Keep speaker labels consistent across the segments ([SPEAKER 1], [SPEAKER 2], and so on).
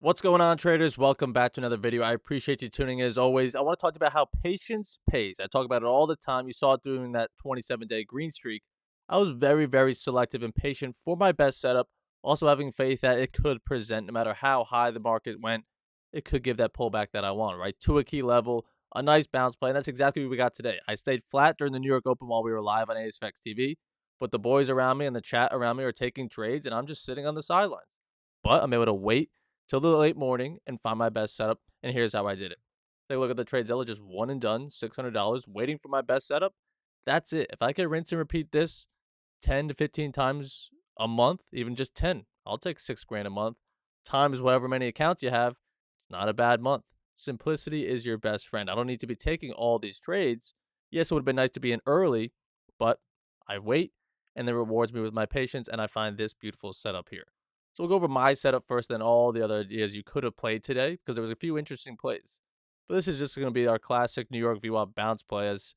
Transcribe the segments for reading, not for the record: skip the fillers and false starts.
[SPEAKER 1] What's going on, traders? Welcome back to another video. I appreciate you tuning in as always. I want to talk about how patience pays. I talk about it all the time. You saw it during that 27-day green streak. I was very selective and patient for my best setup, also having faith that it could present no matter how high the market went. It could give that pullback that I want, right? To a key level, a nice bounce play, and that's exactly what we got today. I stayed flat during the New York Open while we were live on ASFX TV, but the boys around me and the chat around me are taking trades, and I'm just sitting on the sidelines. But I'm able to wait till the late morning and find my best setup. And here's how I did it. Take a look at the TradeZilla, just one and done, $600, waiting for my best setup. That's it. If I could rinse and repeat this 10 to 15 times a month, even just 10, I'll take 6 grand a month times whatever many accounts you have. It's not a bad month. Simplicity is your best friend. I don't need to be taking all these trades. Yes, it would have been nice to be in early, but I wait and it rewards me with my patience, and I find this beautiful setup here. So we'll go over my setup first, then all the other ideas you could have played today, because there was a few interesting plays. But this is just going to be our classic New York VWAP bounce play, as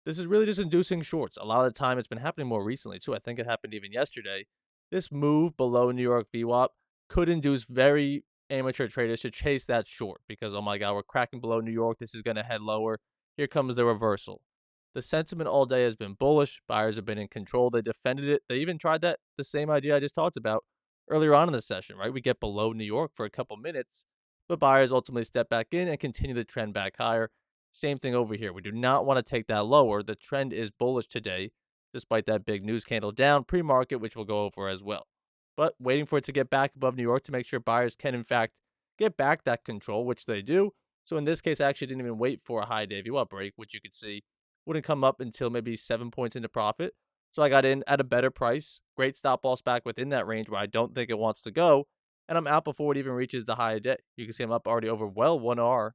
[SPEAKER 1] this is really just inducing shorts. A lot of the time, it's been happening more recently, too. I think it happened even yesterday. This move below New York VWAP could induce very amateur traders to chase that short because, oh my God, we're cracking below New York. This is going to head lower. Here comes the reversal. The sentiment all day has been bullish. Buyers have been in control. They defended it. They even tried the same idea I just talked about earlier on in the session, right? We get below New York for a couple minutes, but buyers ultimately step back in and continue the trend back higher. Same thing over here. We do not want to take that lower. The trend is bullish today, despite that big news candle down pre-market, which we'll go over as well. But waiting for it to get back above New York to make sure buyers can, in fact, get back that control, which they do. So in this case, I actually didn't even wait for a high day VWAP break, which you could see wouldn't come up until maybe 7 points into profit. So I got in at a better price. Great stop loss back within that range where I don't think it wants to go. And I'm out before it even reaches the high day. You can see I'm up already over well 1R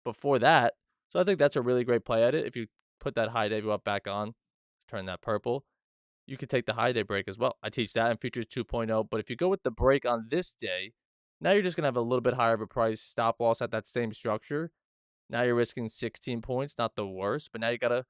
[SPEAKER 1] before that. So I think that's a really great play at it. If you put that high day up back on, turn that purple, you could take the high day break as well. I teach that in Futures 2.0. But if you go with the break on this day, now you're just going to have a little bit higher of a price stop loss at that same structure. Now you're risking 16 points, not the worst, but now you got to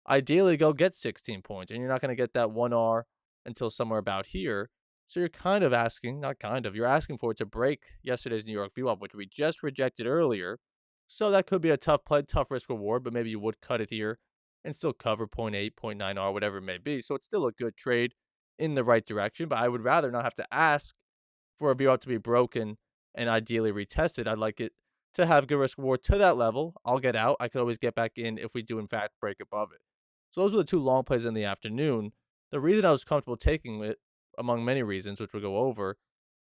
[SPEAKER 1] ideally go get 16 points, and you're not going to get that 1R until somewhere about here. So you're kind of asking, not kind of, you're asking for it to break yesterday's New York VWAP, which we just rejected earlier. So that could be a tough play, tough risk reward, but maybe you would cut it here and still cover 0.8, 0.9R, whatever it may be. So it's still a good trade in the right direction, but I would rather not have to ask for a VWAP to be broken and ideally retested. I'd like it to have good risk reward to that level. I'll get out. I could always get back in if we do, in fact, break above it. So those were the two long plays in the afternoon. The reason I was comfortable taking it, among many reasons, which we'll go over,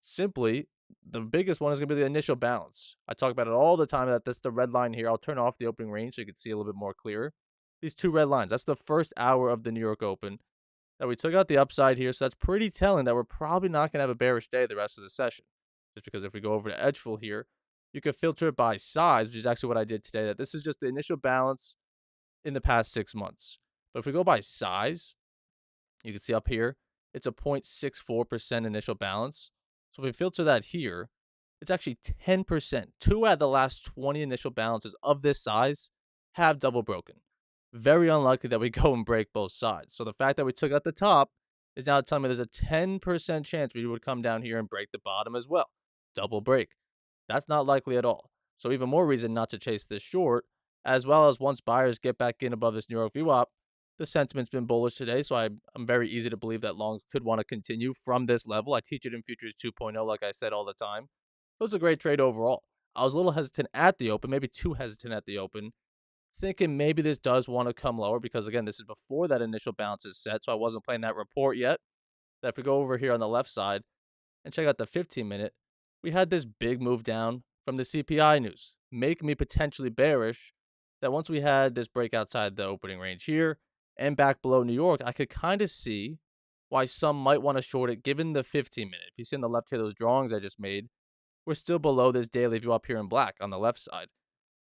[SPEAKER 1] simply the biggest one is going to be the initial balance. I talk about it all the time. That's the red line here. I'll turn off the opening range so you can see a little bit more clear. These two red lines, that's the first hour of the New York Open that we took out the upside here. So that's pretty telling that we're probably not going to have a bearish day the rest of the session. Just because if we go over to Edgeful here, you can filter it by size, which is actually what I did today. That this is just the initial balance in the past 6 months. But if we go by size, you can see up here, it's a 0.64% initial balance. So if we filter that here, it's actually 10%. 2 out of the last 20 initial balances of this size have double broken. Very unlikely that we go and break both sides. So the fact that we took out the top is now telling me there's a 10% chance we would come down here and break the bottom as well. Double break. That's not likely at all. So even more reason not to chase this short, as well as once buyers get back in above this New York VWAP, the sentiment's been bullish today, so I'm very easy to believe that longs could want to continue from this level. I teach it in Futures 2.0, like I said all the time. So it's a great trade overall. I was a little hesitant at the open, maybe too hesitant at the open, thinking maybe this does want to come lower because, again, this is before that initial bounce is set, so I wasn't playing that report yet. That if we go over here on the left side and check out the 15-minute, we had this big move down from the CPI news, making me potentially bearish that once we had this break outside the opening range here and back below New York, I could kind of see why some might want to short it given the 15-minute. If you see on the left here, those drawings I just made, we're still below this daily view up here in black on the left side,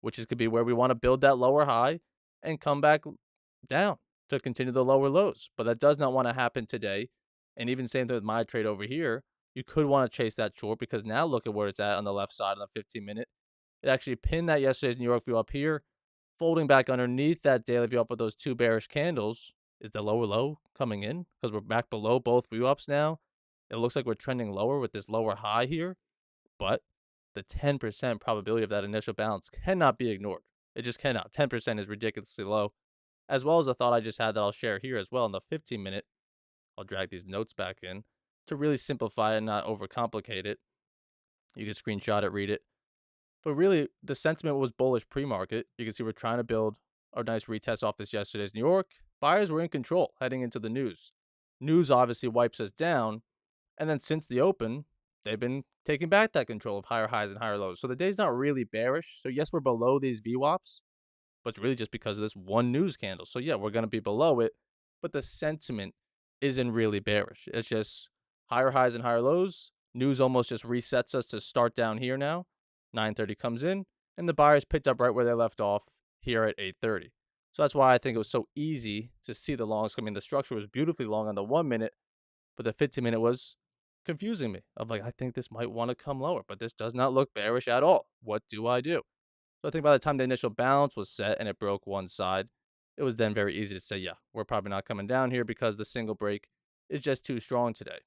[SPEAKER 1] which is could be where we want to build that lower high and come back down to continue the lower lows. But that does not want to happen today. And even same thing with my trade over here. You could want to chase that short because now look at where it's at on the left side on the 15-minute. It actually pinned that yesterday's New York view up here, folding back underneath that daily view up with those two bearish candles. Is the lower low coming in? Because we're back below both view ups now. It looks like we're trending lower with this lower high here. But the 10% probability of that initial bounce cannot be ignored. It just cannot. 10% is ridiculously low, as well as a thought I just had that I'll share here as well in the 15-minute. I'll drag these notes back in to really simplify and not overcomplicate it. You can screenshot it, read it. But really, the sentiment was bullish pre-market. You can see we're trying to build a nice retest off this yesterday's New York. Buyers were in control heading into the news. News obviously wipes us down, and then since the open, they've been taking back that control of higher highs and higher lows. So the day's not really bearish. So yes, we're below these VWAPs, but it's really just because of this one news candle. So yeah, we're going to be below it, but the sentiment isn't really bearish. It's just higher highs and higher lows. News almost just resets us to start down here now. 9:30 comes in, and the buyers picked up right where they left off here at 8:30. So that's why I think it was so easy to see the longs coming. The structure was beautifully long on the 1 minute, but the 15-minute was confusing me. Of like, I think this might want to come lower, but this does not look bearish at all. What do I do? So I think by the time the initial bounce was set and it broke one side, it was then very easy to say, yeah, we're probably not coming down here because the single break is just too strong today.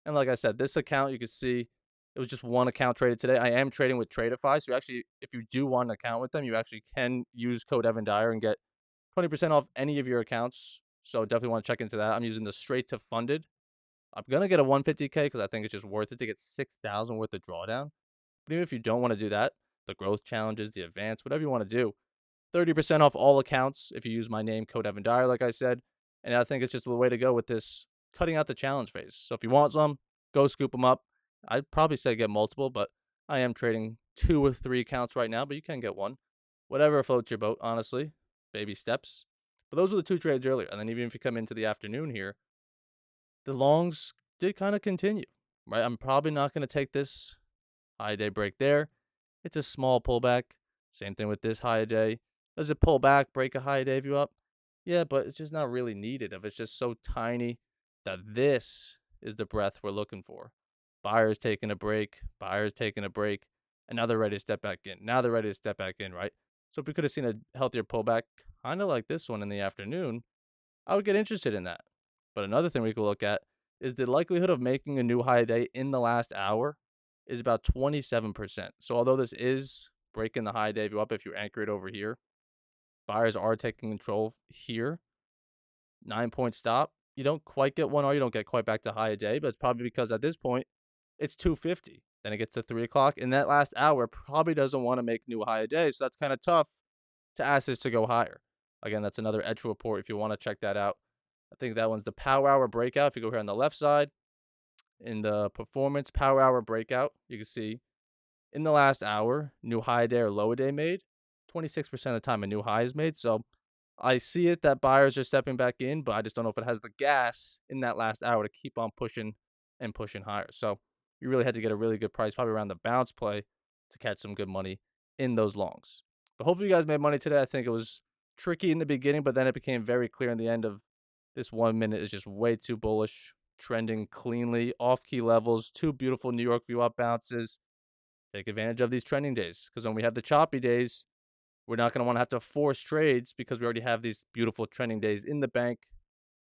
[SPEAKER 1] And like I said, this account, you can see it was just one account traded today. I am trading with Tradeify. So actually, if you do want an account with them, you actually can use code Dyer and get 20% off any of your accounts. So definitely want to check into that. I'm using the straight to funded. I'm going to get a 150K because I think it's just worth it to get 6,000 worth of drawdown. But even if you don't want to do that, the growth challenges, the advance, whatever you want to do, 30% off all accounts if you use my name, code Dyer, like I said. And I think it's just the way to go with this, cutting out the challenge phase. So if you want some, go scoop them up. I'd probably say get multiple, but I am trading 2 or 3 accounts right now, but you can get one. Whatever floats your boat, honestly. Baby steps. But those were the 2 trades earlier. And then even if you come into the afternoon here, the longs did kind of continue, right? I'm probably not going to take this high day break there. It's a small pullback. Same thing with this high day. Does it pull back, break a high day view up? Yeah, but it's just not really needed. If it's just so tiny that this is the breath we're looking for. Buyers taking a break, buyers taking a break, and now they're ready to step back in. Now they're ready to step back in, right? So if we could have seen a healthier pullback, kind of like this one in the afternoon, I would get interested in that. But another thing we could look at is the likelihood of making a new high day in the last hour is about 27%. So although this is breaking the high day view up if you anchor it over here, buyers are taking control here. 9 point stop. You don't quite get 1 R. You don't get quite back to high day, but it's probably because at this point it's 250. Then it gets to 3 o'clock. In that last hour, probably doesn't want to make new high day. So that's kind of tough to ask this to go higher. Again, that's another Edgeful report if you want to check that out. I think that one's the power hour breakout. If you go here on the left side, in the performance power hour breakout, you can see in the last hour, new high day or low day made. 26% of the time, a new high is made. So I see it that buyers are stepping back in, but I just don't know if it has the gas in that last hour to keep on pushing and pushing higher. So you really had to get a really good price, probably around the bounce play, to catch some good money in those longs. But hopefully you guys made money today. I think it was tricky in the beginning, but then it became very clear in the end of this 1 minute is just way too bullish, trending cleanly off key levels, 2 beautiful New York VWAP bounces. Take advantage of these trending days because when we have the choppy days, we're not going to want to have to force trades because we already have these beautiful trending days in the bank,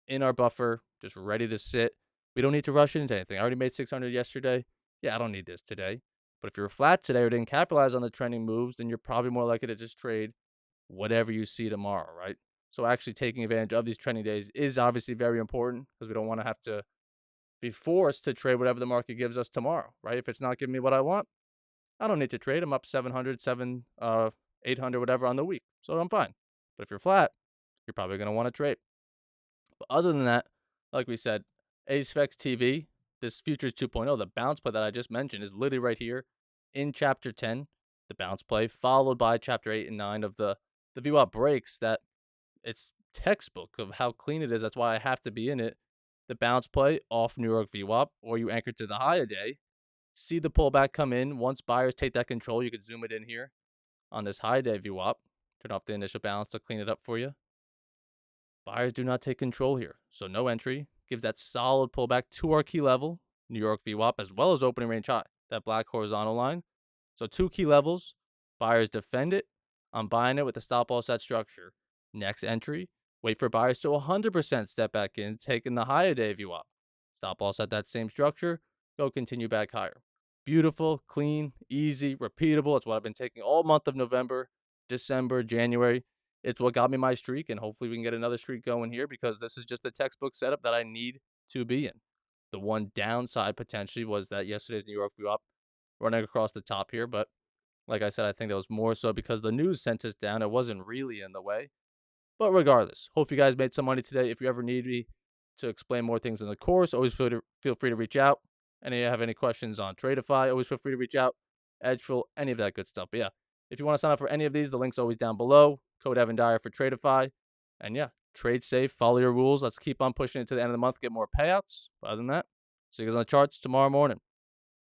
[SPEAKER 1] in our buffer, just ready to sit. We don't need to rush into anything. I already made 600 yesterday. Yeah, I don't need this today. But if you're flat today or didn't capitalize on the trending moves, then you're probably more likely to just trade whatever you see tomorrow, right? So actually taking advantage of these trending days is obviously very important because we don't want to have to be forced to trade whatever the market gives us tomorrow, right? If it's not giving me what I want, I don't need to trade. I'm up 700, 800, whatever on the week. So I'm fine. But if you're flat, you're probably going to want to trade. But other than that, like we said, ASFX TV, this Futures 2.0, the bounce play that I just mentioned is literally right here in Chapter 10, the bounce play, followed by Chapter 8 and 9 of the VWAP breaks that it's textbook of how clean it is. That's why I have to be in it. The bounce play off New York VWAP, or you anchor to the high a day, see the pullback come in. Once buyers take that control, you could zoom it in here on this high day VWAP. Turn off the initial balance to clean it up for you. Buyers do not take control here, so no entry. Gives that solid pullback to our key level, New York VWAP, as well as opening range high, that black horizontal line. So 2 key levels. Buyers defend it. I'm buying it with the stop loss set structure. Next entry, wait for buyers to 100% step back in, taking the higher day VWAP. Stop loss at that same structure. Go continue back higher. Beautiful, clean, easy, repeatable. It's what I've been taking all month of November, December, January. It's what got me my streak, and hopefully we can get another streak going here because this is just the textbook setup that I need to be in. The one downside potentially was that yesterday's New York VWAP running across the top here, but like I said, I think that was more so because the news sent us down. It wasn't really in the way. But regardless, hope you guys made some money today. If you ever need me to explain more things in the course, always feel free to reach out. And if you have any questions on Tradeify, always feel free to reach out. Edgeful, any of that good stuff. But yeah, if you want to sign up for any of these, the link's always down below. Code Dyer for Tradeify. And yeah, trade safe, follow your rules. Let's keep on pushing it to the end of the month, get more payouts. But other than that, see you guys on the charts tomorrow morning.